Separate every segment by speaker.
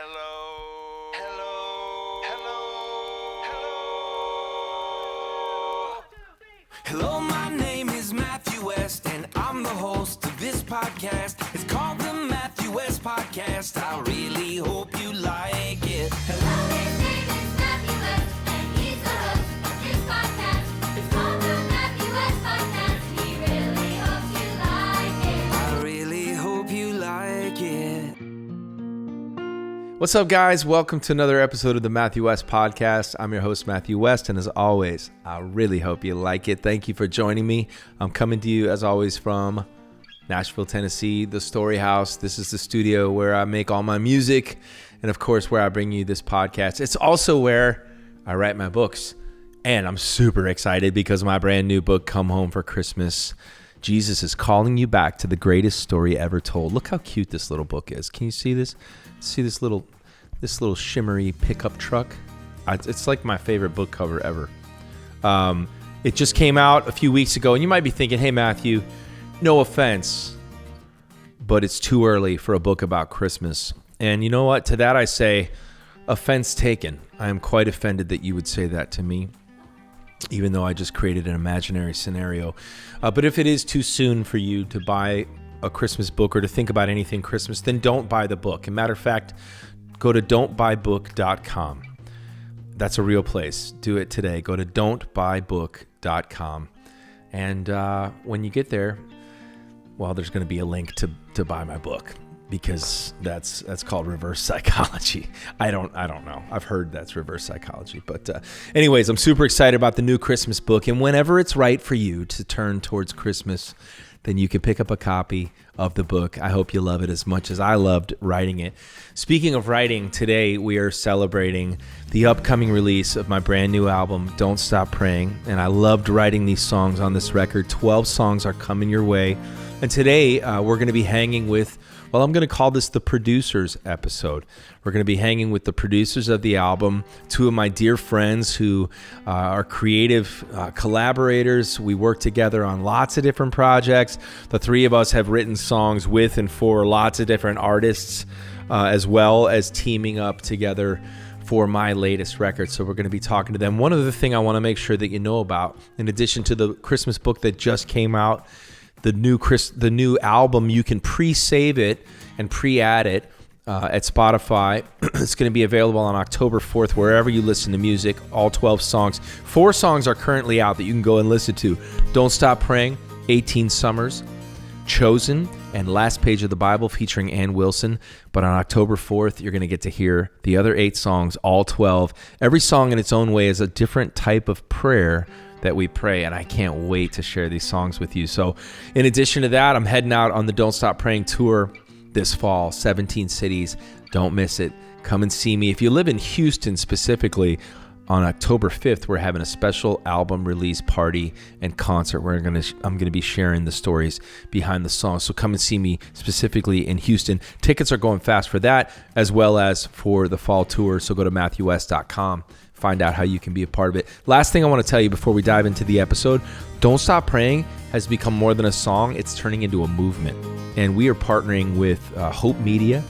Speaker 1: Hello. Hello. Hello. Hello, my name is Matthew West, and I'm the host of this podcast. It's called the Matthew West Podcast. I really hope you like it.
Speaker 2: Hello, his name is Matthew West, and he's the host of this podcast. It's called the Matthew West Podcast. He really hopes you like it.
Speaker 1: I really hope you like it.
Speaker 3: What's up, guys? Welcome to another episode of the Matthew West Podcast. I'm your host, Matthew West, and as always, I really hope you like it. Thank you for joining me. I'm coming to you, as always, from Nashville, Tennessee, the Story House. This is the studio where I make all my music, and of course, where I bring you this podcast. It's also where I write my books, and I'm super excited because my brand new book, Come Home for Christmas, Jesus is calling you back to the greatest story ever told. Look how cute this little book is. Can you see this? See this little shimmery pickup truck? It's like my favorite book cover ever. It just came out a few weeks ago, and you might be thinking, hey, Matthew, no offense, but it's too early for a book about Christmas. And you know what? To that I say, offense taken. I am quite offended that you would say that to me, even though I just created an imaginary scenario. But if it is too soon for you to buy a Christmas book or to think about anything Christmas, then don't buy the book. As a matter of fact, go to don'tbuybook.com. That's a real place. Do it today. Go to don'tbuybook.com. And when you get there, well, there's going to be a link to buy my book, because that's called reverse psychology. I don't know. I've heard that's reverse psychology. But anyways, I'm super excited about the new Christmas book. And whenever it's right for you to turn towards Christmas, then you can pick up a copy of the book. I hope you love it as much as I loved writing it. Speaking of writing, today we are celebrating the upcoming release of my brand new album, Don't Stop Praying. And I loved writing these songs on this record. 12 songs are coming your way. And today we're going to be hanging with, well, I'm going to call this the producers episode. We're going to be hanging with the producers of the album, two of my dear friends who are creative collaborators. We work together on lots of different projects. The three of us have written songs with and for lots of different artists, as well as teaming up together for my latest record. So we're going to be talking to them. One other thing I want to make sure that you know about, in addition to the Christmas book that just came out, the new album, you can pre-save it and pre-add it at Spotify. It's going to be available on October 4th, wherever you listen to music, all 12 songs. 4 songs are currently out that you can go and listen to. Don't Stop Praying, 18 Summers, Chosen, and Last Page of the Bible featuring Ann Wilson. But on October 4th, you're going to get to hear the other 8 songs, all 12. Every song in its own way is a different type of prayer that we pray, and I can't wait to share these songs with you. So in addition to that, I'm heading out on the Don't Stop Praying tour this fall, 17 cities. Don't miss it. Come and see me. If you live in Houston specifically, on October 5th, we're having a special album release party and concert where I'm going to be sharing the stories behind the songs. So come and see me specifically in Houston. Tickets are going fast for that, as well as for the fall tour. So go to MatthewWest.com. Find out how you can be a part of it. Last thing I want to tell you before we dive into the episode, Don't Stop Praying has become more than a song. It's turning into a movement. And we are partnering with Hope Media,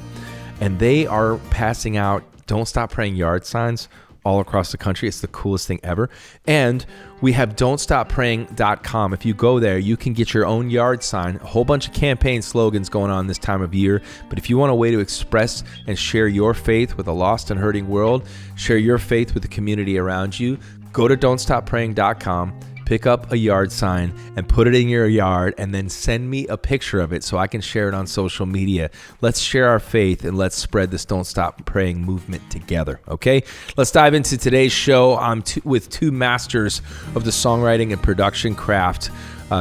Speaker 3: and they are passing out Don't Stop Praying yard signs all across the country. It's the coolest thing ever. And we have don'tstoppraying.com. If you go there, you can get your own yard sign. A whole bunch of campaign slogans going on this time of year. But if you want a way to express and share your faith with a lost and hurting world, share your faith with the community around you, go to don'tstoppraying.com. Pick up a yard sign and put it in your yard, and then send me a picture of it so I can share it on social media. Let's share our faith and let's spread this Don't Stop Praying movement together, okay? Let's dive into today's show. I'm with two masters of the songwriting and production craft,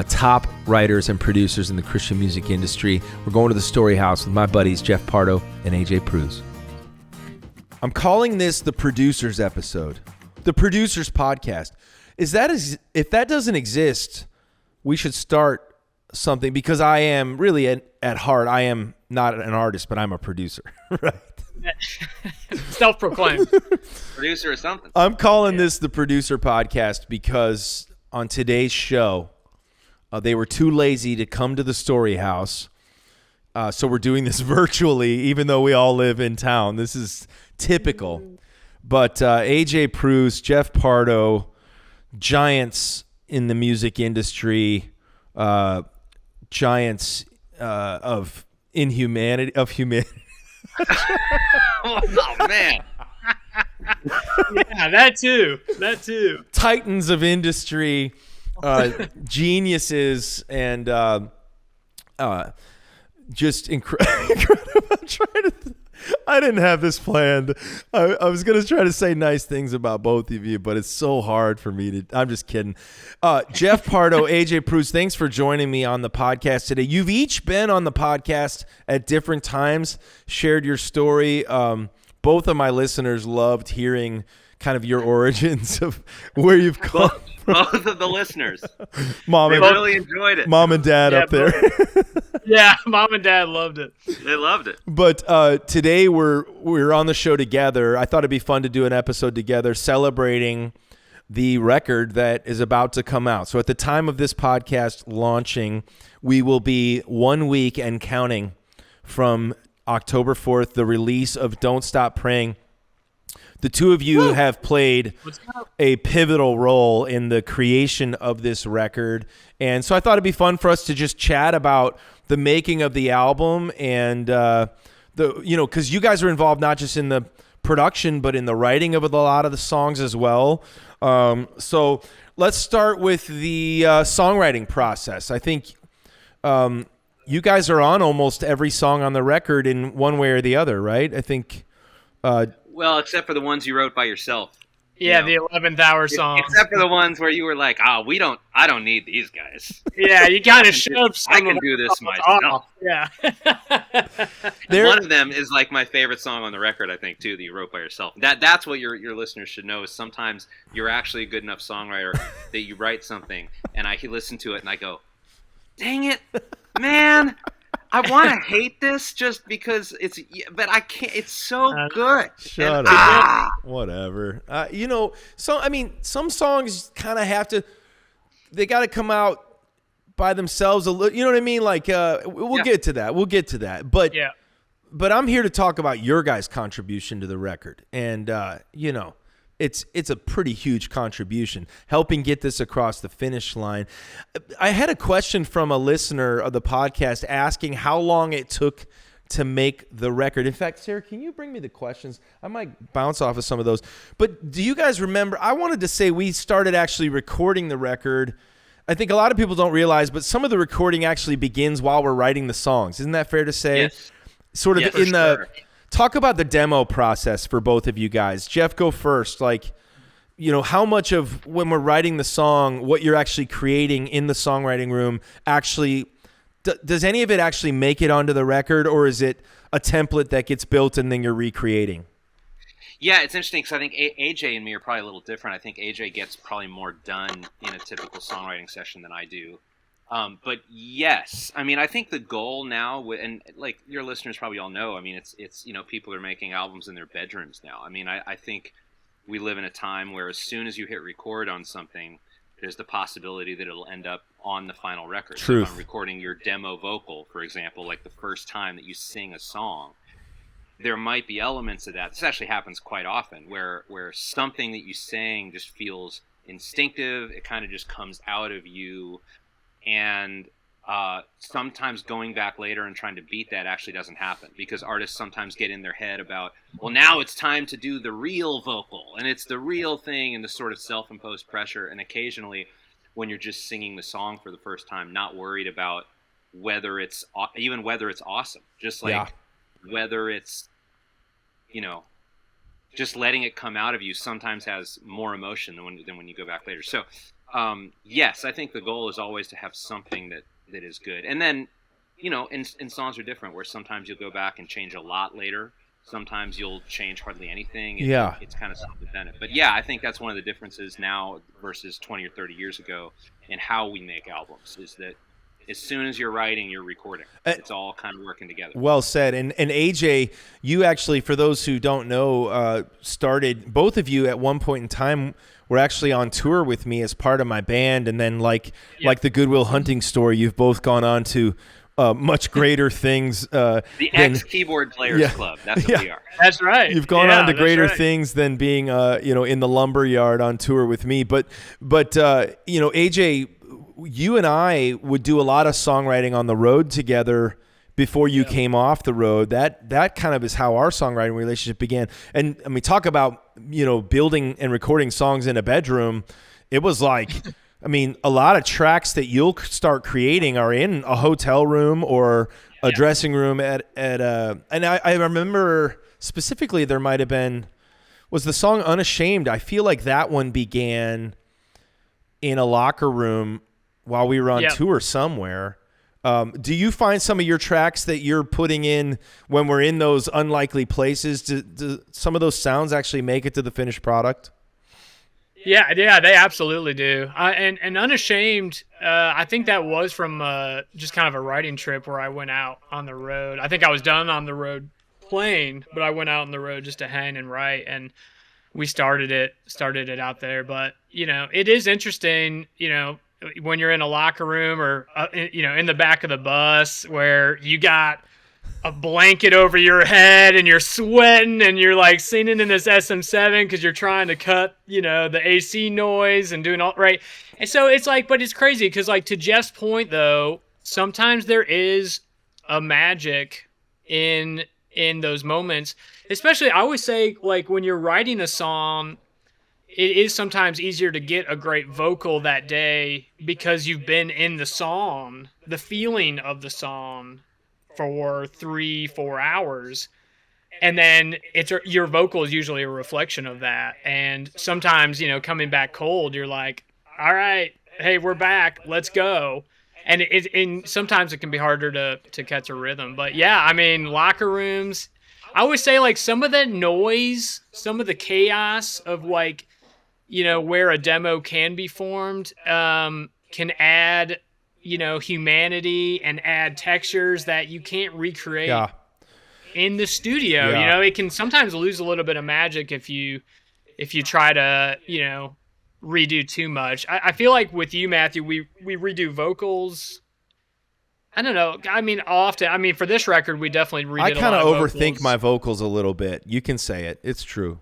Speaker 3: top writers and producers in the Christian music industry. We're going to the Story House with my buddies Jeff Pardo and AJ Pruis. I'm calling this the producers episode, the producers podcast. If that doesn't exist, we should start something, because I am really at heart, I am not an artist, but I'm a producer, right?
Speaker 4: Self-proclaimed producer or something.
Speaker 3: I'm calling this the producer podcast because on today's show, they were too lazy to come to the Story House So we're doing this virtually, even though we all live in town. This is typical. But AJ Pruis, Jeff Pardo, giants in the music industry, giants of humanity.
Speaker 4: Oh man.
Speaker 5: Yeah, that too.
Speaker 3: Titans of industry, geniuses, and just incredible. I didn't have this planned. I was going to try to say nice things about both of you, but it's so hard for me to. I'm just kidding. Jeff Pardo, AJ Pruis, thanks for joining me on the podcast today. You've each been on the podcast at different times, shared your story. Both of my listeners loved hearing kind of your origins of where you've come from.
Speaker 4: Both of the listeners.
Speaker 3: Mom
Speaker 4: They
Speaker 3: and
Speaker 4: really enjoyed it.
Speaker 3: Mom and Dad up there.
Speaker 5: Yeah, Mom and Dad loved it.
Speaker 4: They loved it.
Speaker 3: But today we're on the show together. I thought it'd be fun to do an episode together celebrating the record that is about to come out. So at the time of this podcast launching, we will be 1 week and counting from October 4th, the release of Don't Stop Praying. The two of you have played a pivotal role in the creation of this record. And so I thought it'd be fun for us to just chat about the making of the album and because you guys are involved not just in the production, but in the writing of a lot of the songs as well. So let's start with the songwriting process. I think you guys are on almost every song on the record in one way or the other, right? I think.
Speaker 4: Well, except for the ones you wrote by yourself.
Speaker 5: Yeah, the 11th hour song.
Speaker 4: Except for the ones where you were like, I don't need these guys.
Speaker 5: Yeah, you kind of shoved some
Speaker 4: I
Speaker 5: of
Speaker 4: can
Speaker 5: them
Speaker 4: do this
Speaker 5: off.
Speaker 4: myself.
Speaker 5: Yeah.
Speaker 4: One of them is like my favorite song on the record, I think, too, that you wrote by yourself. That's what your listeners should know is sometimes you're actually a good enough songwriter that you write something, and I listen to it and I go, dang it, man. I want to hate this just because but I can't. It's so good.
Speaker 3: Shut up. Whatever. Some songs kind of have to. They got to come out by themselves a little. You know what I mean? Like, we'll get to that. We'll get to that. But
Speaker 5: Yeah.
Speaker 3: But I'm here to talk about your guys' contribution to the record, and It's a pretty huge contribution, helping get this across the finish line. I had a question from a listener of the podcast asking how long it took to make the record. In fact, Sarah, can you bring me the questions? I might bounce off of some of those. But do you guys remember? I wanted to say we started actually recording the record. I think a lot of people don't realize, but some of the recording actually begins while we're writing the songs. Isn't that fair to say?
Speaker 4: Yes.
Speaker 3: Sort of
Speaker 4: Yeah, for
Speaker 3: in the...
Speaker 4: sure.
Speaker 3: Talk about the demo process for both of you guys. Jeff, go first. How much of when we're writing the song, what you're actually creating in the songwriting room, actually, does any of it actually make it onto the record, or is it a template that gets built and then you're recreating?
Speaker 4: Yeah, it's interesting because I think AJ and me are probably a little different. I think AJ gets probably more done in a typical songwriting session than I do. But yes, I mean, I think the goal now, and like your listeners probably all know, I mean, it's people are making albums in their bedrooms now. I mean, I think we live in a time where as soon as you hit record on something, there's the possibility that it'll end up on the final record.
Speaker 3: Truth.
Speaker 4: So if I'm recording your demo vocal, for example, like the first time that you sing a song, there might be elements of that. This actually happens quite often where something that you sang just feels instinctive. It kind of just comes out of you. And sometimes going back later and trying to beat that actually doesn't happen because artists sometimes get in their head about, well, now it's time to do the real vocal and it's the real thing and the sort of self-imposed pressure. And occasionally when you're just singing the song for the first time, not worried about whether it's awesome, just like whether it's, just letting it come out of you sometimes has more emotion than when you go back later. So yes, I think the goal is always to have something that is good. And then, and songs are different where sometimes you'll go back and change a lot later. Sometimes you'll change hardly anything. It's kind of self-dependent. But yeah, I think that's one of the differences now versus 20 or 30 years ago in how we make albums is that as soon as you're writing, you're recording. It's all kind of working together.
Speaker 3: Well said. And AJ, you actually, for those who don't know, started, both of you at one point in time were actually on tour with me as part of my band. And then like the Goodwill Hunting story, you've both gone on to much greater things.
Speaker 4: The ex-keyboard players club. That's what we are.
Speaker 5: That's right.
Speaker 3: You've gone on to greater things than being, in the lumber yard on tour with me. But AJ, you and I would do a lot of songwriting on the road together before you came off the road. That kind of is how our songwriting relationship began. And I mean, talk about, building and recording songs in a bedroom. It was like, I mean, a lot of tracks that you'll start creating are in a hotel room or a dressing room and I remember specifically there might have been, was the song Unashamed. I feel like that one began in a locker room while we were on tour somewhere. Do you find some of your tracks that you're putting in when we're in those unlikely places, do some of those sounds actually make it to the finished product?
Speaker 5: Yeah, they absolutely do. And Unashamed, I think that was from just kind of a writing trip where I went out on the road. I think I was done on the road playing, but I went out on the road just to hang and write, and we started it out there. But, it is interesting, when you're in a locker room or, in the back of the bus where you got a blanket over your head and you're sweating and you're like singing in this SM7 because you're trying to cut, the AC noise and doing all right. And so it's like, but it's crazy because like to Jeff's point though, sometimes there is a magic in those moments, especially I always say like when you're writing a song, it is sometimes easier to get a great vocal that day because you've been in the song, the feeling of the song for 3-4 hours. And then your vocal is usually a reflection of that. And sometimes, coming back cold, you're like, all right, hey, we're back. Let's go. And sometimes it can be harder to catch a rhythm. But yeah, I mean, locker rooms, I always say like some of that noise, some of the chaos of like, where a demo can be formed, can add, humanity and add textures that you can't recreate in the studio.
Speaker 3: Yeah.
Speaker 5: It can sometimes lose a little bit of magic if you try to, redo too much. I feel like with you, Matthew, we redo vocals. I don't know. I mean, often. I mean, for this record, we definitely redid
Speaker 3: I kind of overthink
Speaker 5: vocals.
Speaker 3: my vocals a little bit. You can say it. It's true.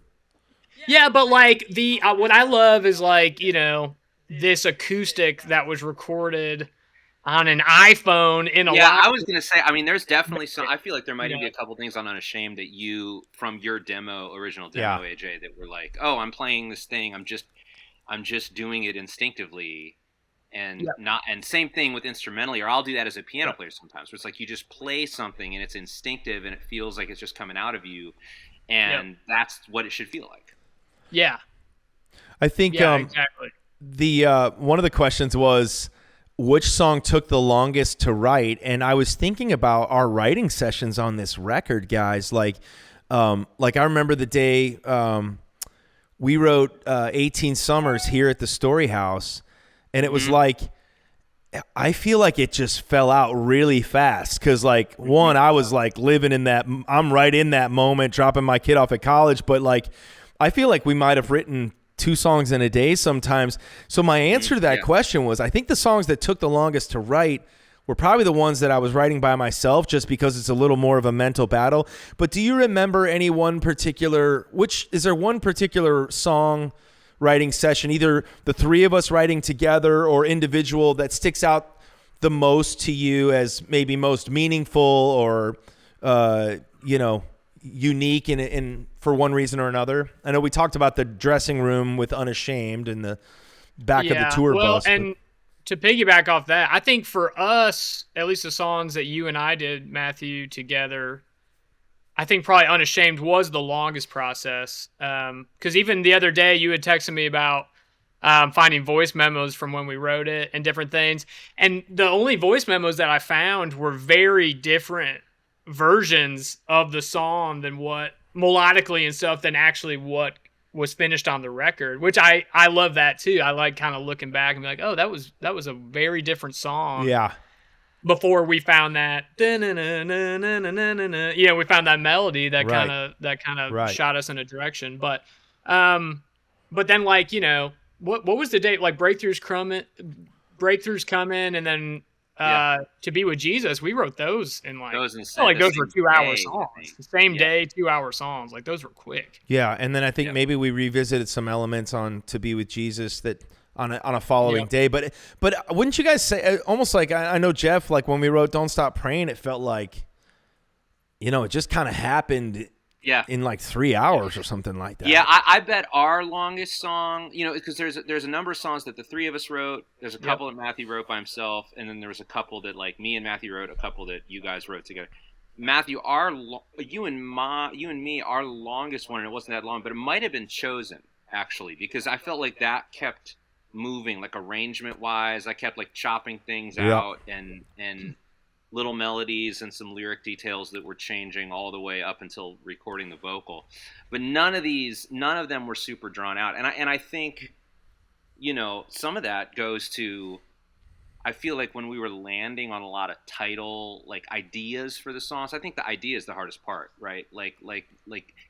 Speaker 5: Yeah, but like what I love is like, this acoustic that was recorded on an iPhone in a lot.
Speaker 4: I was going to say, I mean, there's definitely some, I feel like there might even be a couple things on Unashamed that you, from your original demo, AJ, that were like, oh, I'm playing this thing. I'm just doing it instinctively. And and same thing with instrumentally, or I'll do that as a piano player sometimes, where it's like you just play something and it's instinctive and it feels like it's just coming out of you. And that's what it should feel like.
Speaker 5: Yeah.
Speaker 3: I think
Speaker 5: exactly.
Speaker 3: The one of the questions was which song took the longest to write, and I was thinking about our writing sessions on this record, guys. Like I remember the day we wrote 18 Summers here at the Story House, and it was like I feel like it just fell out really fast because, like, one, I was like living in that. I'm right in that moment, dropping my kid off at college, but like. I feel like we might have written 2 songs in a day sometimes. So my answer to that question was, I think the songs that took the longest to write were probably the ones that I was writing by myself just because it's a little more of a mental battle. But do you remember any one particular, is there one particular song writing session, either the 3 of us writing together or individual, that sticks out the most to you as maybe most meaningful or, unique in for one reason or another? I know we talked about the dressing room with Unashamed and the back of the tour bus. And
Speaker 5: to piggyback off that, I think for us, at least the songs that you and I did, Matthew, together, I think probably Unashamed was the longest process. Because even the other day, you had texted me about finding voice memos from when we wrote it and different things. And the only voice memos that I found were very different versions of the song than what melodically and stuff than actually what was finished on the record, which I love that too. I like kind of looking back and be like, oh, that was a very different song.
Speaker 3: Yeah.
Speaker 5: Before we found that, we found that melody that kind of shot us in a direction. But then like, what was the date? Like Breakthroughs coming, and then To Be With Jesus, we wrote those in like,
Speaker 4: Those
Speaker 5: those were 2-hour
Speaker 4: day,
Speaker 5: songs. The same day, 2-hour songs. Like those were quick.
Speaker 3: Yeah, and then I think
Speaker 4: Yep.
Speaker 3: maybe we revisited some elements on To Be With Jesus that on a following day. But wouldn't you guys say almost like I know Jeff, like when we wrote Don't Stop Praying, it felt like, it just kind of happened in like 3 hours or something like that.
Speaker 4: Yeah, I bet our longest song, because there's a number of songs that the three of us wrote. There's a couple that Matthew wrote by himself, and then there was a couple that like me and Matthew wrote, a couple that you guys wrote together. Matthew, you and me, our longest one, and it wasn't that long, but it might have been Chosen actually, because I felt like that kept moving, like arrangement wise. I kept like chopping things out and little melodies and some lyric details that were changing all the way up until recording the vocal. But none of them were super drawn out. And I think, some of that goes to, I feel like when we were landing on a lot of title, like ideas for the songs, I think the idea is the hardest part, right? Like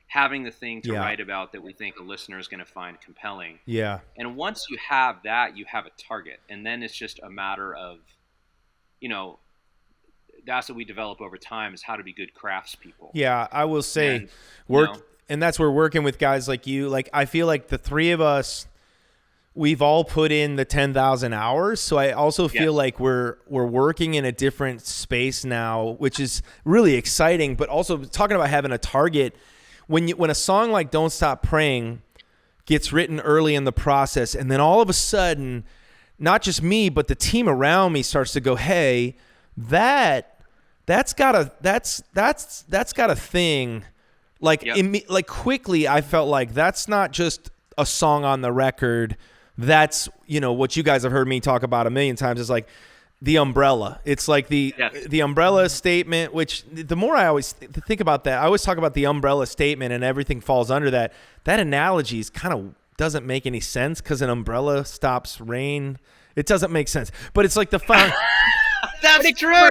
Speaker 4: having the thing to write about that we think a listener is going to find compelling.
Speaker 3: Yeah.
Speaker 4: And once you have that, you have a target. And then it's just a matter of, that's what we develop over time, is how to be good craftspeople.
Speaker 3: Yeah, I will say
Speaker 4: And,
Speaker 3: and that's where working with guys like you, like I feel like the three of us, we've all put in the 10,000 hours. So I also feel like we're working in a different space now, which is really exciting, but also talking about having a target. When a song like Don't Stop Praying gets written early in the process, and then all of a sudden, not just me, but the team around me starts to go, hey, that's got a thing. Like quickly, I felt like that's not just a song on the record. That's what you guys have heard me talk about a million times is like the umbrella. It's like the umbrella statement. Which the more I always think about that, I always talk about the umbrella statement, and everything falls under that. That analogy is kind of doesn't make any sense because an umbrella stops rain. It doesn't make sense, but it's like the
Speaker 4: That's true.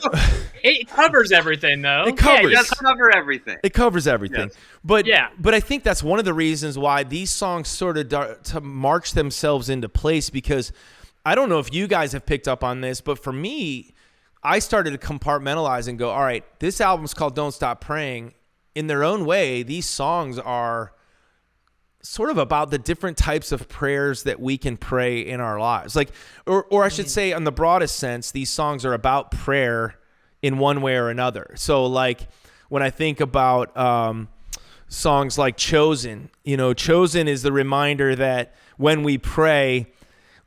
Speaker 5: It covers everything, though.
Speaker 3: It covers.
Speaker 4: It does cover everything.
Speaker 3: It covers everything.
Speaker 4: Yes.
Speaker 3: But I think that's one of the reasons why these songs sort of to march themselves into place, because I don't know if you guys have picked up on this, but for me, I started to compartmentalize and go, all right, this album's called Don't Stop Praying. In their own way, these songs are sort of about the different types of prayers that we can pray in our lives. Like, or I should say, on the broadest sense, these songs are about prayer in one way or another. So like when I think about songs like Chosen, Chosen is the reminder that when we pray,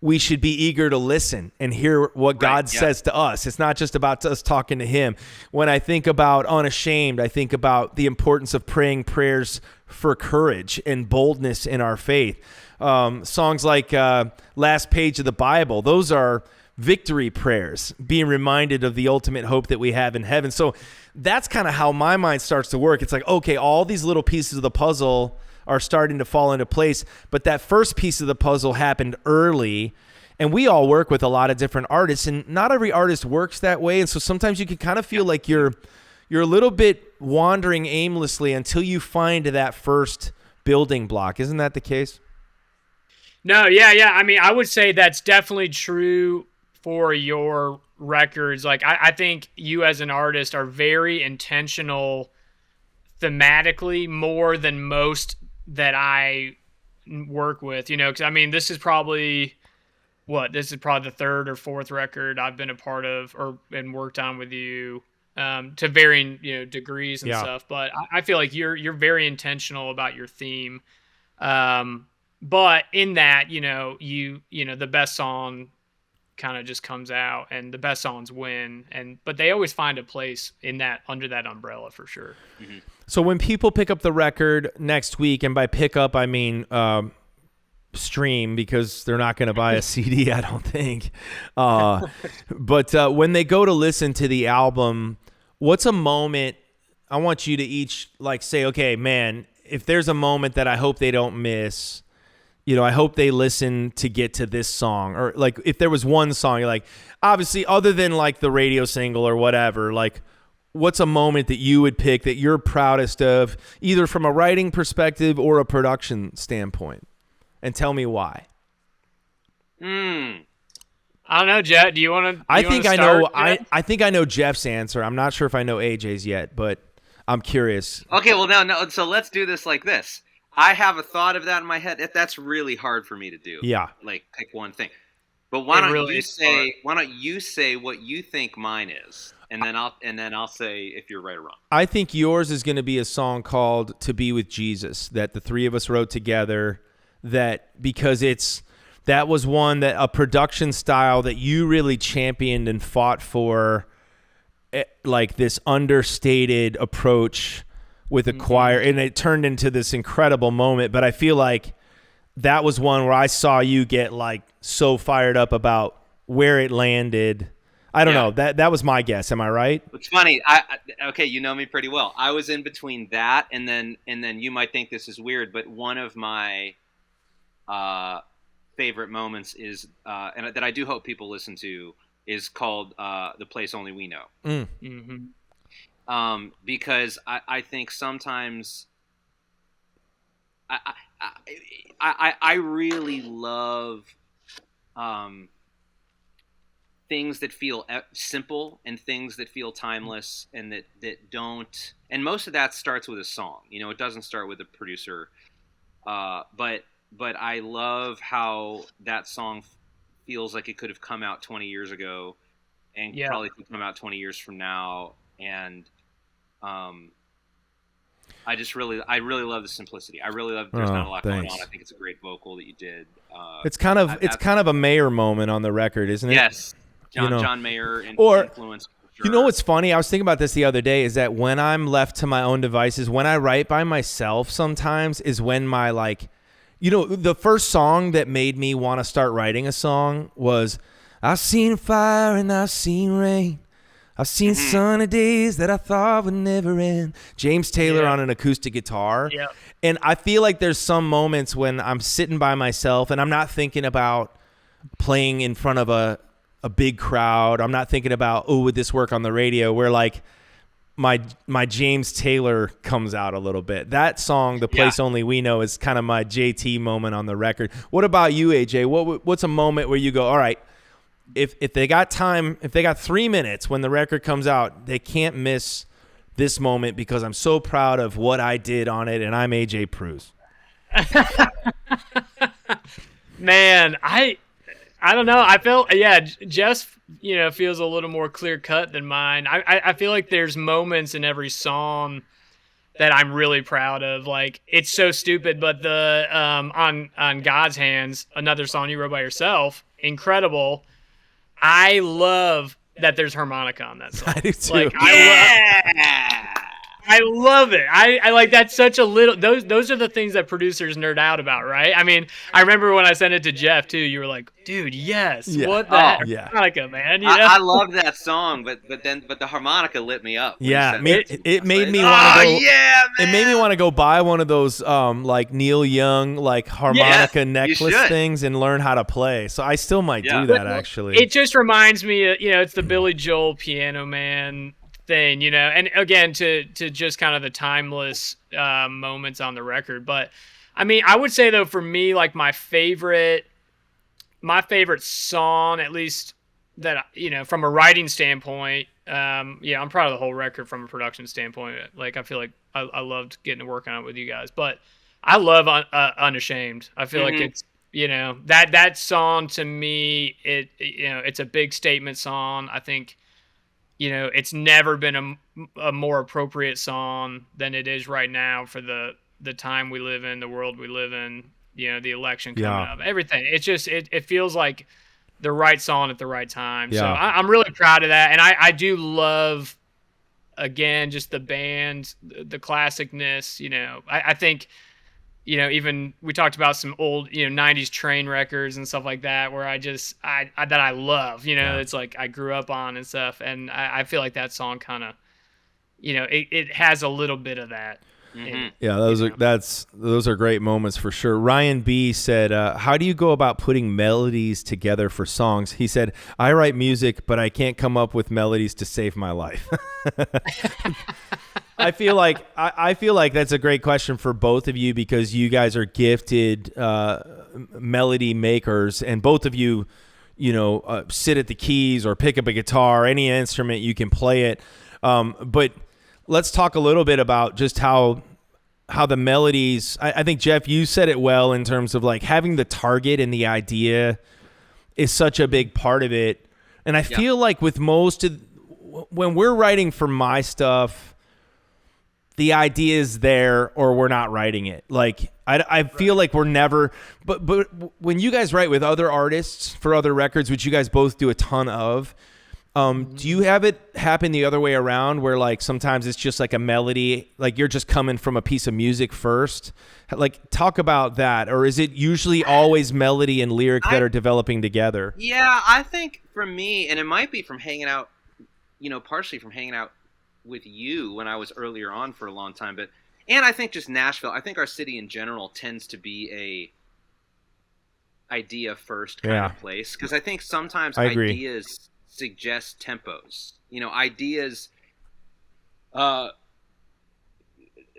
Speaker 3: we should be eager to listen and hear what God says to us. It's not just about us talking to him. When I think about Unashamed, I think about the importance of praying prayers for courage and boldness in our faith. Songs like Last Page of the Bible, those are victory prayers, being reminded of the ultimate hope that we have in heaven. So that's kind of how my mind starts to work. It's like, okay, all these little pieces of the puzzle are starting to fall into place, but that first piece of the puzzle happened early, and we all work with a lot of different artists, and not every artist works that way, and so sometimes you can kind of feel like you're a little bit wandering aimlessly until you find that first building block. Isn't that the case?
Speaker 5: No, yeah. I mean, I would say that's definitely true for your records. Like, I think you as an artist are very intentional thematically, more than most that I work with, because I mean, this is probably the third or fourth record I've been a part of and worked on with you, to varying degrees and stuff. But I feel like you're very intentional about your theme. But in that, the best song kind of just comes out, and the best songs win, but they always find a place in that, under that umbrella, for sure.
Speaker 4: Mm-hmm.
Speaker 3: So when people pick up the record next week, and by pick up I mean stream, because they're not going to buy a CD, I don't think. But when they go to listen to the album, what's a moment I want you to each like say, okay, man, if there's a moment that I hope they don't miss, I hope they listen to get to this song, or like if there was one song, you're like, obviously other than like the radio single or whatever, like what's a moment that you would pick that you're proudest of, either from a writing perspective or a production standpoint, and tell me why.
Speaker 5: I don't know, Jet. Do you want to?
Speaker 3: I think I know. I think I know Jeff's answer. I'm not sure if I know AJ's yet, but I'm curious.
Speaker 4: Okay, well no. So let's do this like this. I have a thought of that in my head. That's really hard for me to do.
Speaker 3: Yeah.
Speaker 4: Like pick one thing. But why don't
Speaker 5: really
Speaker 4: you
Speaker 5: is
Speaker 4: say?
Speaker 5: hard.
Speaker 4: Why don't you say what you think mine is, and then I'll say if you're right or wrong.
Speaker 3: I think yours is going to be a song called "To Be with Jesus" that the three of us wrote together. Because that was one that a production style that you really championed and fought for, like this understated approach with a choir, and it turned into this incredible moment. But I feel like that was one where I saw you get like so fired up about where it landed. I don't know. That was my guess. Am I right?
Speaker 4: It's funny. Okay, you know me pretty well. I was in between that and then you might think this is weird, but one of my favorite moments is and that I do hope people listen to is called "The Place Only We Know." Because I think sometimes I really love things that feel simple and things that feel timeless and that don't. And most of that starts with a song. You know, it doesn't start with a producer. But I love how that song feels like it could have come out 20 years ago, and probably could come out 20 years from now. And I really love the simplicity. I really love. There's not a lot going on. I think it's a great vocal that you did.
Speaker 3: It's kind of a Mayer moment on the record, isn't it?
Speaker 4: Yes,
Speaker 3: You know.
Speaker 4: John Mayer influence. For sure.
Speaker 3: You know what's funny? I was thinking about this the other day. Is that when I'm left to my own devices, when I write by myself, sometimes is when my the first song that made me want to start writing a song was "I've seen fire and I've seen rain. I've seen sunny days that I thought would never end." James Taylor on an acoustic guitar.
Speaker 5: Yeah.
Speaker 3: And I feel like there's some moments when I'm sitting by myself and I'm not thinking about playing in front of a big crowd. I'm not thinking about, oh, would this work on the radio? Where like my James Taylor comes out a little bit. That song, "The Place Only We Know," is kind of my JT moment on the record. What about you, AJ? What's a moment where you go, all right, if they got time, if they got 3 minutes when the record comes out, they can't miss this moment because I'm so proud of what I did on it, and I'm AJ Pruis.
Speaker 5: Man, I don't know. I feel Jeff's feels a little more clear cut than mine. I feel like there's moments in every song that I'm really proud of. Like, it's so stupid, but the on God's Hands, another song you wrote by yourself, incredible. I love that there's harmonica on that song.
Speaker 3: I do too.
Speaker 5: Like, I love it. I like, that's such a little. Those are the things that producers nerd out about, right? I mean, I remember when I sent it to Jeff too. You were like, "Dude, yes, what the heck, harmonica, man." You know?
Speaker 4: I love that song, but the harmonica lit me up.
Speaker 3: Yeah, it made me want to go.
Speaker 4: Yeah, man.
Speaker 3: It made me want to go buy one of those like Neil Young like harmonica necklace things and learn how to play. So I still might do that actually.
Speaker 5: It just reminds me, it's the Billy Joel Piano Man thing, and again to just kind of the timeless moments on the record. But I mean, I would say though, for me, like my favorite song, at least that from a writing standpoint, I'm proud of the whole record from a production standpoint. Like, I feel like I loved getting to work on it with you guys. But I love Unashamed. I feel like it's that song to me, it's a big statement song. I think it's never been a more appropriate song than it is right now for the time we live in, the world we live in, the election coming up, everything. It's just, it feels like the right song at the right time.
Speaker 3: Yeah.
Speaker 5: So I'm really proud of that. And I do love, again, just the band, the classicness, I think, even we talked about some old, 90s Train records and stuff like that, where I love, it's like I grew up on and stuff. And I feel like that song kind of, it has a little bit of that.
Speaker 3: Yeah, those are great moments for sure. Ryan B said, how do you go about putting melodies together for songs? He said, I write music, but I can't come up with melodies to save my life. I feel like that's a great question for both of you because you guys are gifted melody makers, and both of you, sit at the keys or pick up a guitar, any instrument, you can play it. But let's talk a little bit about just how the melodies, I think, Jeff, you said it well in terms of like having the target and the idea is such a big part of it. And I feel like with when we're writing for my stuff, the idea is there or we're not writing it. Like I feel like we're never, but when you guys write with other artists for other records, which you guys both do a ton of, do you have it happen the other way around where like sometimes it's just like a melody, like you're just coming from a piece of music first? Like talk about that. Or is it usually always melody and lyric that are developing together?
Speaker 4: Yeah, I think for me, and it might be from hanging out, partially from hanging out with you when I was earlier on for a long time, and I think just Nashville, I think our city in general tends to be a idea first kind of place. Because I think sometimes ideas suggest tempos. Ideas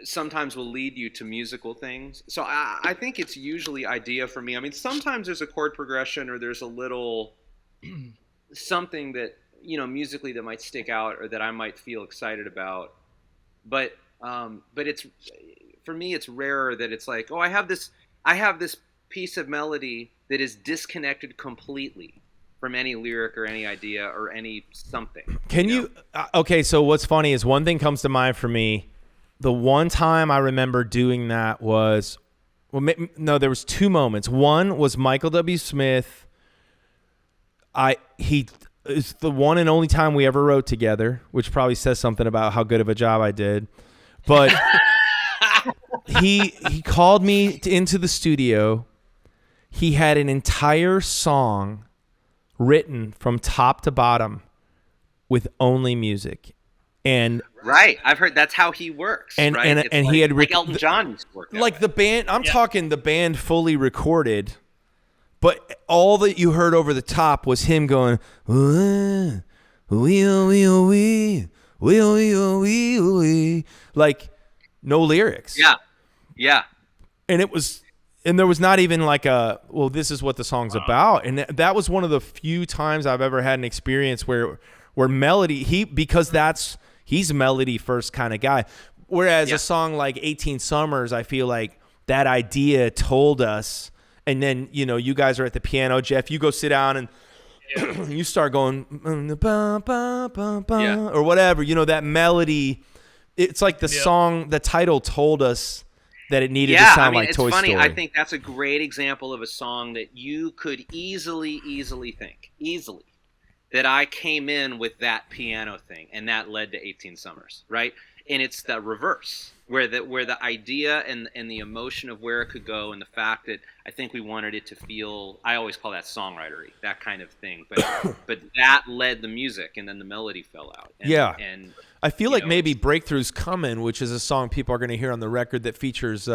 Speaker 4: sometimes will lead you to musical things. So I think it's usually idea for me. I mean, sometimes there's a chord progression or there's a little something that, musically that might stick out or that I might feel excited about. But it's, for me, it's rarer that it's like, I have this piece of melody that is disconnected completely from any lyric or any idea or any something. Okay,
Speaker 3: so what's funny is one thing comes to mind for me. The one time I remember doing that was, there was two moments. One was Michael W. Smith. It's the one and only time we ever wrote together, which probably says something about how good of a job I did. But he called me into the studio. He had an entire song written from top to bottom with only music. And
Speaker 4: right, I've heard that's how he works.
Speaker 3: And
Speaker 4: right?
Speaker 3: and
Speaker 4: like,
Speaker 3: he had
Speaker 4: like Elton John used to work that
Speaker 3: like
Speaker 4: way.
Speaker 3: The band. I'm talking the band fully recorded, but all that you heard over the top was him going, like no lyrics.
Speaker 4: Yeah.
Speaker 3: And there was not even like this is what the song's about. And that was one of the few times I've ever had an experience where melody, he's a melody first kind of guy. Whereas a song like 18 Summers, I feel like that idea told us. And then, you guys are at the piano. Jeff, you go sit down and you start going, or whatever. That melody, it's like the song, the title told us that it needed to sound like Toy Story.
Speaker 4: I think that's a great example of a song that you could easily think that I came in with that piano thing, and that led to 18 Summers, right? And it's the reverse, where the idea and the emotion of where it could go, and the fact that I think we wanted it to feel, I always call that songwritery, that kind of thing. But that led the music, and then the melody fell out. And
Speaker 3: I feel like maybe Breakthrough's Coming, which is a song people are going to hear on the record that features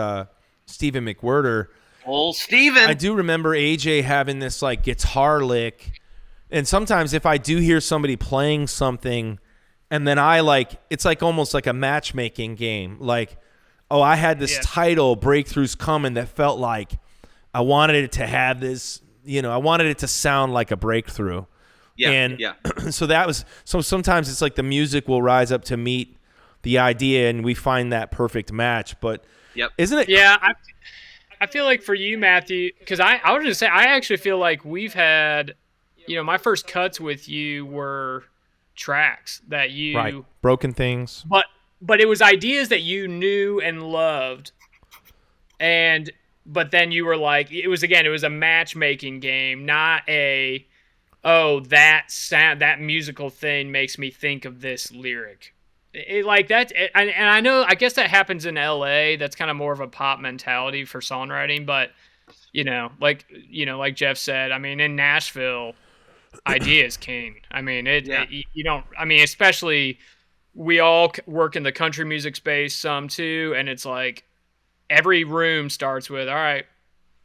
Speaker 3: Stephen McWhirter.
Speaker 4: Old Stephen.
Speaker 3: I do remember AJ having this like guitar lick, and sometimes if I do hear somebody playing something, and then it's like almost like a matchmaking game. Like, I had this title, Breakthrough's Coming, that felt like I wanted it to have this, I wanted it to sound like a breakthrough. So sometimes it's like the music will rise up to meet the idea, and we find that perfect match. But isn't it?
Speaker 5: Yeah, I feel like for you, Matthew, because I was going to say, I actually feel like we've had, my first cuts with you were tracks that you
Speaker 3: Broken Things,
Speaker 5: but it was ideas that you knew and loved, but then you were like, it was a matchmaking game, not that musical thing makes me think of this lyric. And I know, I guess that happens in LA. That's kind of more of a pop mentality for songwriting, but like Jeff said, I mean, in Nashville, idea is king. I mean, especially we all work in the country music space some too, and it's like every room starts with, all right,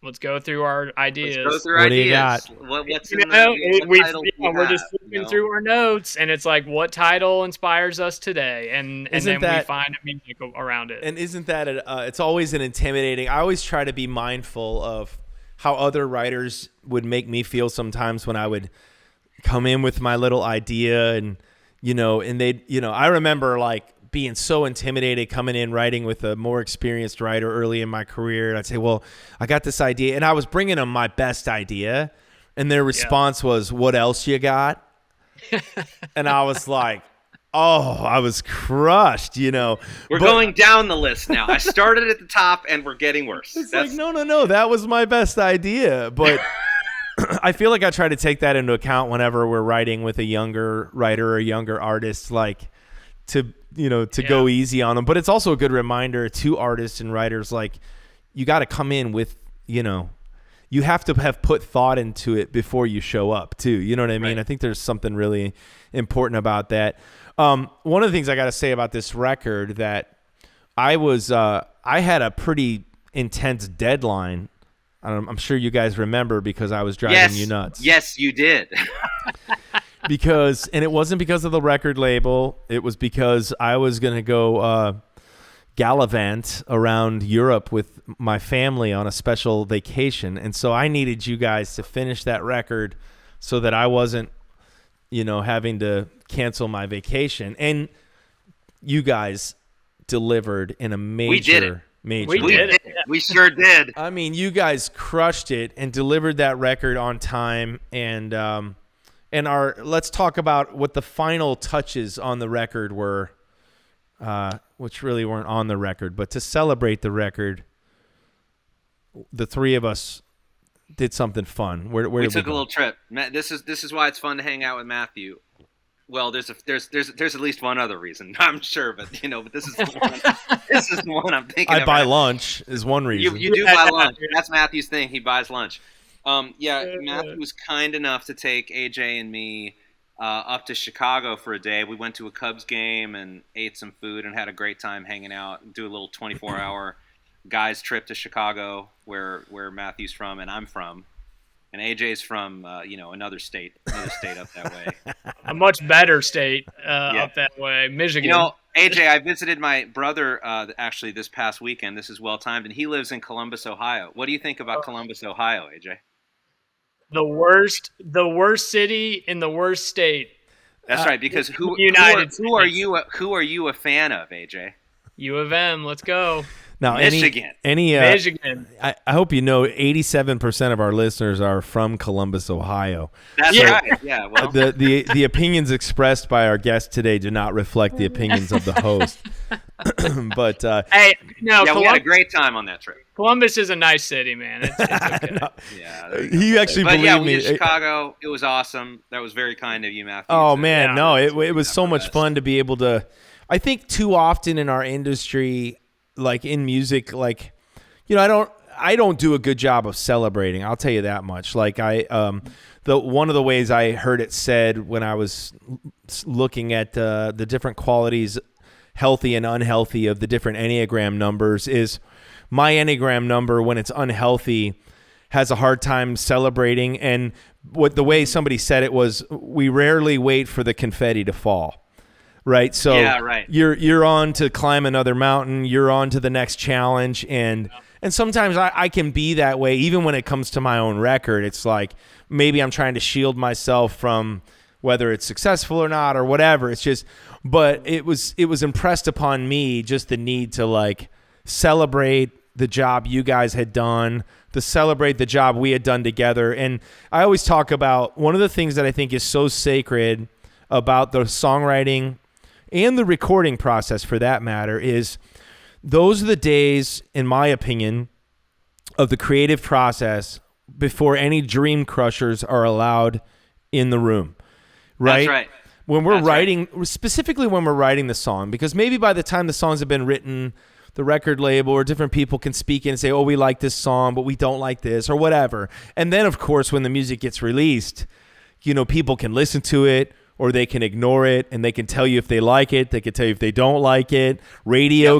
Speaker 5: let's go through our ideas.
Speaker 4: Let's go through
Speaker 3: what
Speaker 4: ideas.
Speaker 3: Do you got?
Speaker 4: What's in the
Speaker 5: we're just flipping through our notes, and it's like, what title inspires us today? And then we find music around it.
Speaker 3: And isn't that it's always an intimidating. I always try to be mindful of how other writers would make me feel sometimes when I would come in with my little idea and they'd, I remember like being so intimidated coming in writing with a more experienced writer early in my career. And I'd say, well, I got this idea, and I was bringing them my best idea, and their response was, what else you got? And I was like, oh, I was crushed,
Speaker 4: We're going down the list now. I started at the top, and we're getting worse.
Speaker 3: It's like, no, that was my best idea. But I feel like I try to take that into account whenever we're writing with a younger writer or a younger artist, like to go easy on them. But it's also a good reminder to artists and writers, like, you got to come in with, you have to have put thought into it before you show up too. You know what I mean? Right. I think there's something really important about that. One of the things I got to say about this record that I had a pretty intense deadline. I'm sure you guys remember because I was driving you nuts.
Speaker 4: Yes, you did.
Speaker 3: And it wasn't because of the record label. It was because I was going to go gallivant around Europe with my family on a special vacation. And so I needed you guys to finish that record so that I wasn't, having to cancel my vacation. And you guys delivered in a major...
Speaker 4: We did it.
Speaker 3: Major.
Speaker 4: We sure did.
Speaker 3: I mean, you guys crushed it and delivered that record on time. And let's talk about what the final touches on the record were, which really weren't on the record. But to celebrate the record, the three of us did something fun. Where
Speaker 4: we
Speaker 3: did
Speaker 4: took
Speaker 3: we
Speaker 4: a little trip. This is why it's fun to hang out with Matthew. Well, there's at least one other reason, I'm sure, but but this is the one I'm thinking.
Speaker 3: I buy lunch is one reason.
Speaker 4: You do buy lunch. That's Matthew's thing. He buys lunch. Matthew was kind enough to take AJ and me up to Chicago for a day. We went to a Cubs game and ate some food and had a great time hanging out. Do a little 24-hour guys trip to Chicago, where Matthew's from and I'm from. And AJ's from, another state up that way.
Speaker 5: A much better state up that way, Michigan.
Speaker 4: AJ, I visited my brother actually this past weekend. This is well timed, and he lives in Columbus, Ohio. What do you think about Columbus, Ohio, AJ?
Speaker 5: The worst city in the worst state.
Speaker 4: That's right. Because who are you a fan of, AJ?
Speaker 5: U of M. Let's go.
Speaker 3: Now,
Speaker 4: Michigan.
Speaker 5: Michigan.
Speaker 3: I hope 87% of our listeners are from Columbus, Ohio.
Speaker 4: That's right. Yeah. Well,
Speaker 3: the opinions expressed by our guest today do not reflect the opinions of the host. But
Speaker 4: we had a great time on that trip.
Speaker 5: Columbus is a nice city, man. It's okay.
Speaker 3: No, he actually believed me.
Speaker 4: We did Chicago. It was awesome. That was very kind of you, Matthew.
Speaker 3: Oh man, it was so much fun to be able to. I think too often in our industry, like in music, like, I don't do a good job of celebrating. I'll tell you that much. Like one of the ways I heard it said when I was looking at the different qualities, healthy and unhealthy, of the different Enneagram numbers is my Enneagram number, when it's unhealthy, has a hard time celebrating. And the way somebody said it was, we rarely wait for the confetti to fall. Right. So you're on to climb another mountain. You're on to the next challenge. And sometimes I can be that way, even when it comes to my own record. It's like maybe I'm trying to shield myself from whether it's successful or not or whatever. It's just, but it was impressed upon me, just the need to like celebrate the job you guys had done, to celebrate the job we had done together. And I always talk about one of the things that I think is so sacred about the songwriting and the recording process, for that matter, is those are the days, in my opinion, of the creative process before any dream crushers are allowed in the room. Right?
Speaker 4: That's right.
Speaker 3: When we're writing, specifically when we're writing the song, because maybe by the time the songs have been written, the record label or different people can speak in and say, oh, we like this song, but we don't like this, or whatever. And then, of course, when the music gets released, people can listen to it, or they can ignore it, and they can tell you if they like it. They can tell you if they don't like it. Radio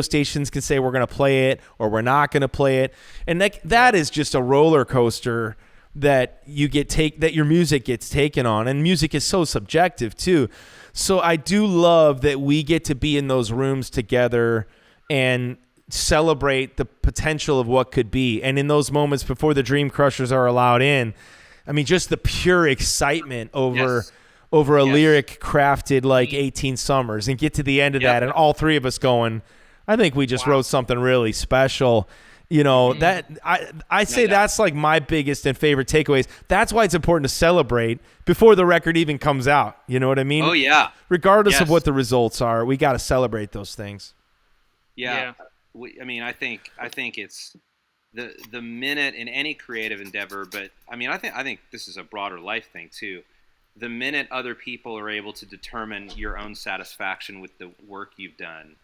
Speaker 3: stations can say we're going to play it or we're not going to play it. And that is just a roller coaster that that your music gets taken on. And music is so subjective too. So I do love that we get to be in those rooms together and celebrate the potential of what could be. And in those moments before the Dream Crushers are allowed in, I mean, just the pure excitement over a lyric crafted like 18 Summers, and get to the end of that, and all three of us going, I think we just wrote something really special. You know, that I say that's like my biggest and favorite takeaways. That's why it's important to celebrate before the record even comes out. You know what I mean?
Speaker 4: Oh, yeah.
Speaker 3: Regardless of what the results are, we got to celebrate those things.
Speaker 4: Yeah. I mean, I think it's the minute in any creative endeavor, but I mean, I think this is a broader life thing too. The minute other people are able to determine your own satisfaction with the work you've done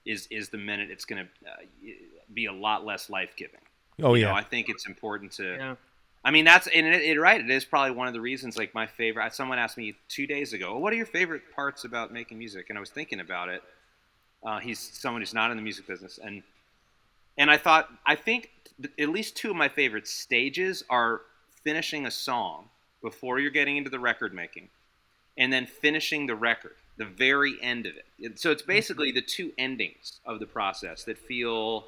Speaker 4: is the minute it's going to be a lot less life-giving.
Speaker 3: Oh,
Speaker 4: you know, I think it's important to. Yeah. I mean, that's and it is probably one of the reasons. Like my favorite. Someone asked me 2 days ago, "What are your favorite parts about making music?" And I was thinking about it. He's someone who's not in the music business, and I think at least two of my favorite stages are finishing a song before you're getting into the record making, and then finishing the record, the very end of it. So it's basically the two endings of the process that feel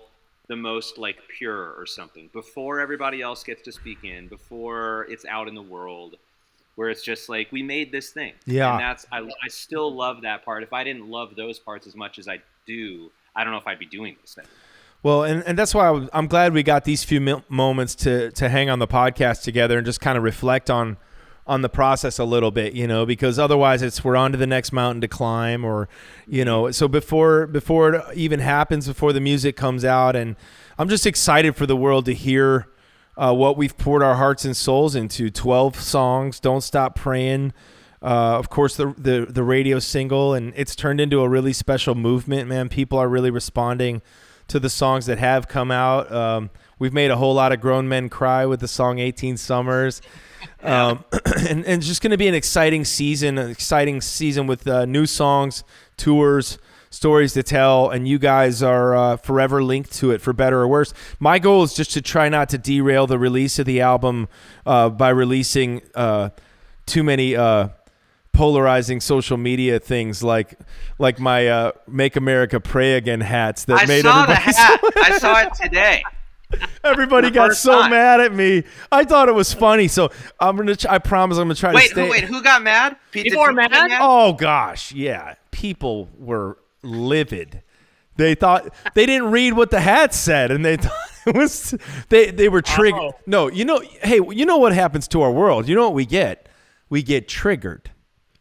Speaker 4: the most like pure or something, before everybody else gets to speak in, before it's out in the world, where it's just like, we made this thing.
Speaker 3: Yeah.
Speaker 4: And I still love that part. If I didn't love those parts as much as I do, I don't know if I'd be doing this thing.
Speaker 3: Well, and that's why I'm glad we got these few moments to hang on the podcast together and just kind of reflect on the process a little bit, you know, because otherwise we're on to the next mountain to climb, or, you know, so before it even happens, before the music comes out. And I'm just excited for the world to hear what we've poured our hearts and souls into. 12 songs, Don't Stop Praying, of course, the radio single, and it's turned into a really special movement, man. People are really responding to the songs that have come out. We've made a whole lot of grown men cry with the song 18 Summers. And it's just going to be an exciting season with new songs, tours, stories to tell, and you guys are forever linked to it, for better or worse. My goal is just to try not to derail the release of the album by releasing too many polarizing social media things like my Make America Pray Again hats that made everybody.
Speaker 4: I saw the hat. I saw it today.
Speaker 3: Everybody got so mad at me. I thought it was funny, so I promise I'm gonna try to stay.
Speaker 4: Wait, who got mad?
Speaker 5: People were mad?
Speaker 3: Oh gosh, yeah. People were livid. They thought they didn't read what the hat said, and they thought it was they were triggered. Oh. No, hey, you know what happens to our world? You know what we get? We get triggered,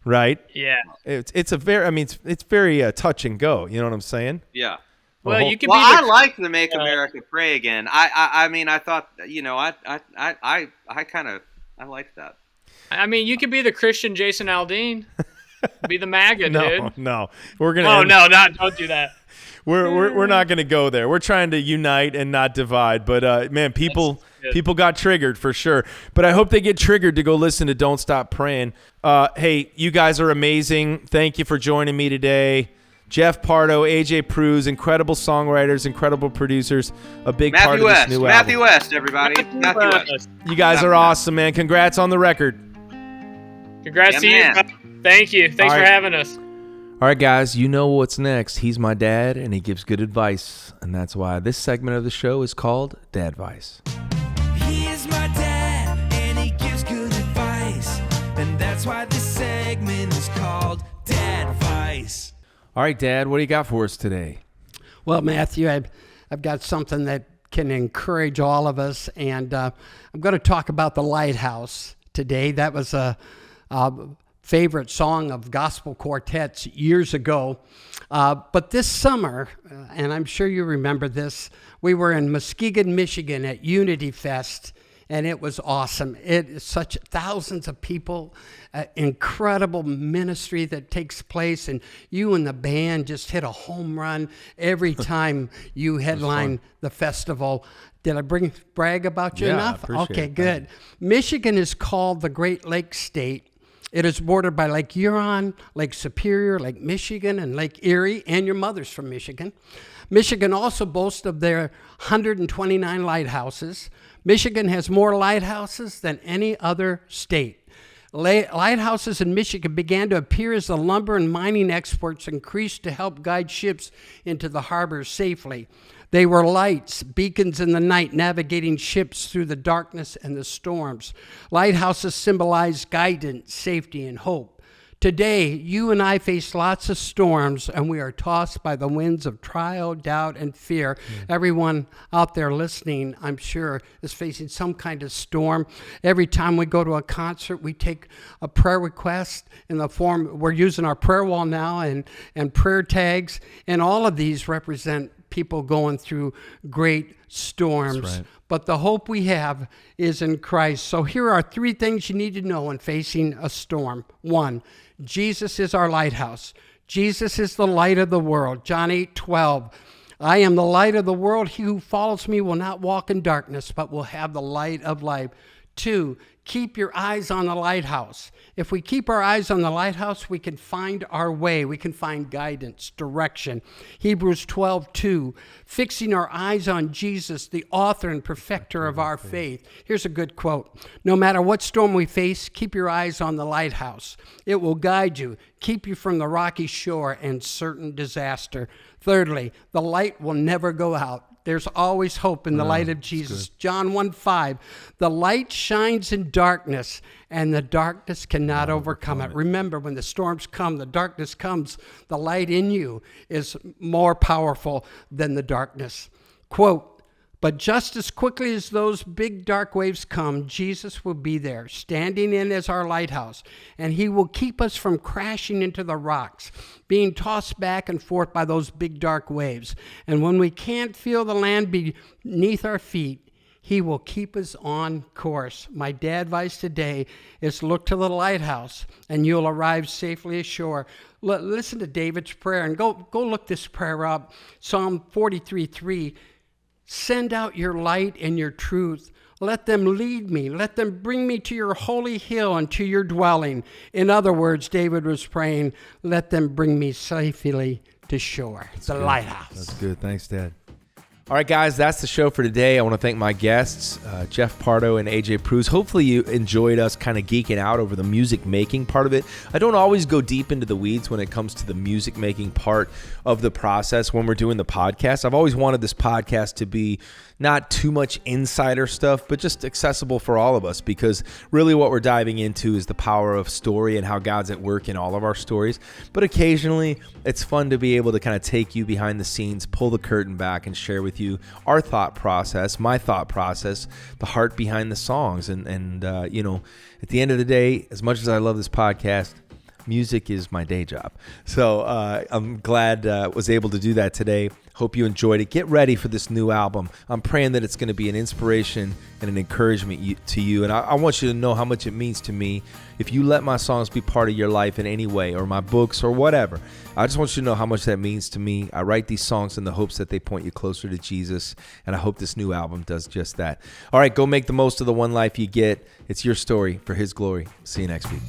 Speaker 3: right?
Speaker 5: Yeah.
Speaker 3: It's very touch and go. You know what I'm saying?
Speaker 4: Yeah.
Speaker 5: Well, you can.
Speaker 4: I like the Make America Pray Again. I mean, I thought, I liked that.
Speaker 5: I mean, you could be the Christian Jason Aldean, be the MAGA dude.
Speaker 3: No, we're gonna.
Speaker 5: Don't do that.
Speaker 3: We're not gonna go there. We're trying to unite and not divide. But man, people got triggered for sure. But I hope they get triggered to go listen to Don't Stop Praying. Hey, you guys are amazing. Thank you for joining me today. Jeff Pardo, AJ Pruis, incredible songwriters, incredible producers, a big part of this new album.
Speaker 4: Matthew West, everybody. Matthew West.
Speaker 3: You guys are awesome, man. Congrats on the record.
Speaker 5: Congrats to you. Thank you. Thanks for having us.
Speaker 3: All right, guys, you know what's next. He's my dad, and he gives good advice, and that's why this segment of the show is called Dadvice.
Speaker 1: He is my dad, and he gives good advice, and that's why this segment is called Dadvice.
Speaker 3: All right, Dad, what do you got for us today?
Speaker 6: Well, Matthew, I've got something that can encourage all of us, and I'm going to talk about the lighthouse today. That was a favorite song of gospel quartets years ago. But this summer, and I'm sure you remember this, we were in Muskegon, Michigan at Unity Fest, and it was awesome. It is such thousands of people, incredible ministry that takes place, and you and the band just hit a home run every time you headline the festival. Did I brag about you enough? Okay, good. Michigan is called the Great Lakes State. It is bordered by Lake Huron, Lake Superior, Lake Michigan, and Lake Erie, and your mother's from Michigan. Michigan also boasts of their 129 lighthouses. Michigan has more lighthouses than any other state. Lighthouses in Michigan began to appear as the lumber and mining exports increased to help guide ships into the harbors safely. They were lights, beacons in the night, navigating ships through the darkness and the storms. Lighthouses symbolize guidance, safety, and hope. Today, you and I face lots of storms, and we are tossed by the winds of trial, doubt, and fear. Everyone out there listening, I'm sure, is facing some kind of storm. Every time we go to a concert, we take a prayer request in the form, we're using our prayer wall now and prayer tags, and all of these represent people going through great storms.
Speaker 3: That's right.
Speaker 6: But the hope we have is in Christ. So here are 3 things you need to know when facing a storm. 1, Jesus is our lighthouse. Jesus is the light of the world. John 8:12. I am the light of the world. He who follows me will not walk in darkness, but will have the light of life. 2, keep your eyes on the lighthouse. If we keep our eyes on the lighthouse, we can find our way. We can find guidance, direction. Hebrews 12:2, fixing our eyes on Jesus, the author and perfecter of our faith. Here's a good quote. No matter what storm we face, keep your eyes on the lighthouse. It will guide you, keep you from the rocky shore and certain disaster. Thirdly, the light will never go out. There's always hope in the light of Jesus. John 1:5, the light shines in darkness, and the darkness cannot overcome it. Remember, when the storms come, the darkness comes, the light in you is more powerful than the darkness. Quote, but just as quickly as those big dark waves come, Jesus will be there, standing in as our lighthouse, and he will keep us from crashing into the rocks, being tossed back and forth by those big dark waves. And when we can't feel the land beneath our feet, he will keep us on course. My dad advice today is look to the lighthouse, and you'll arrive safely ashore. Listen to David's prayer, and go look this prayer up. Psalm 43:3. Send out your light and your truth. Let them lead me. Let them bring me to your holy hill and to your dwelling. In other words, David was praying, let them bring me safely to shore. The lighthouse.
Speaker 3: That's good. Thanks, Dad. All right, guys, that's the show for today. I want to thank my guests, Jeff Pardo and AJ Pruis. Hopefully you enjoyed us kind of geeking out over the music making part of it. I don't always go deep into the weeds when it comes to the music making part of the process when we're doing the podcast. I've always wanted this podcast to be not too much insider stuff, but just accessible for all of us, because really what we're diving into is the power of story and how God's at work in all of our stories. But occasionally it's fun to be able to kind of take you behind the scenes, pull the curtain back, and share with you our thought process, my thought process, the heart behind the songs. And you know, at the end of the day, as much as I love this podcast, music is my day job. So I'm glad I was able to do that today. Hope you enjoyed it. Get ready for this new album. I'm praying that it's going to be an inspiration and an encouragement to you. And I want you to know how much it means to me if you let my songs be part of your life in any way, or my books or whatever. I just want you to know how much that means to me. I write these songs in the hopes that they point you closer to Jesus, and I hope this new album does just that. All right, go make the most of the one life you get. It's your story for his glory. See you next week.